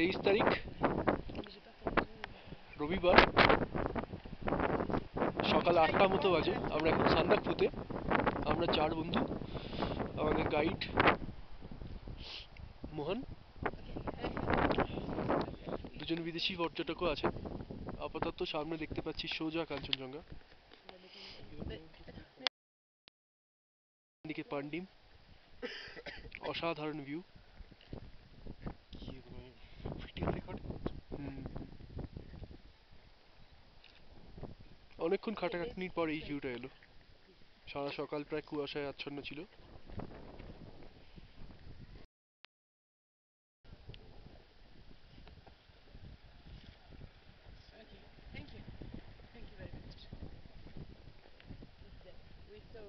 23 তারিখ রবিবার সকাল 8টা মতো বাজে। আমরা এখন সান্দাকফুতে। আমরা 4 বন্ধু, আমাদের গাইড মোহন, দুজন বিদেশি পর্যটকও আছে। আপাতত সামনে দেখতে পাচ্ছি সোজা কাঞ্চনজঙ্ঘা, দিকে পান্ডিম, অসাধারণ ভিউ। অনেকক্ষণ খাটাখাটনির পর এই ভিউটা এলো। সারা সকাল প্রায় কুয়াশায় আচ্ছন্ন ছিল। Thank you very much. We saw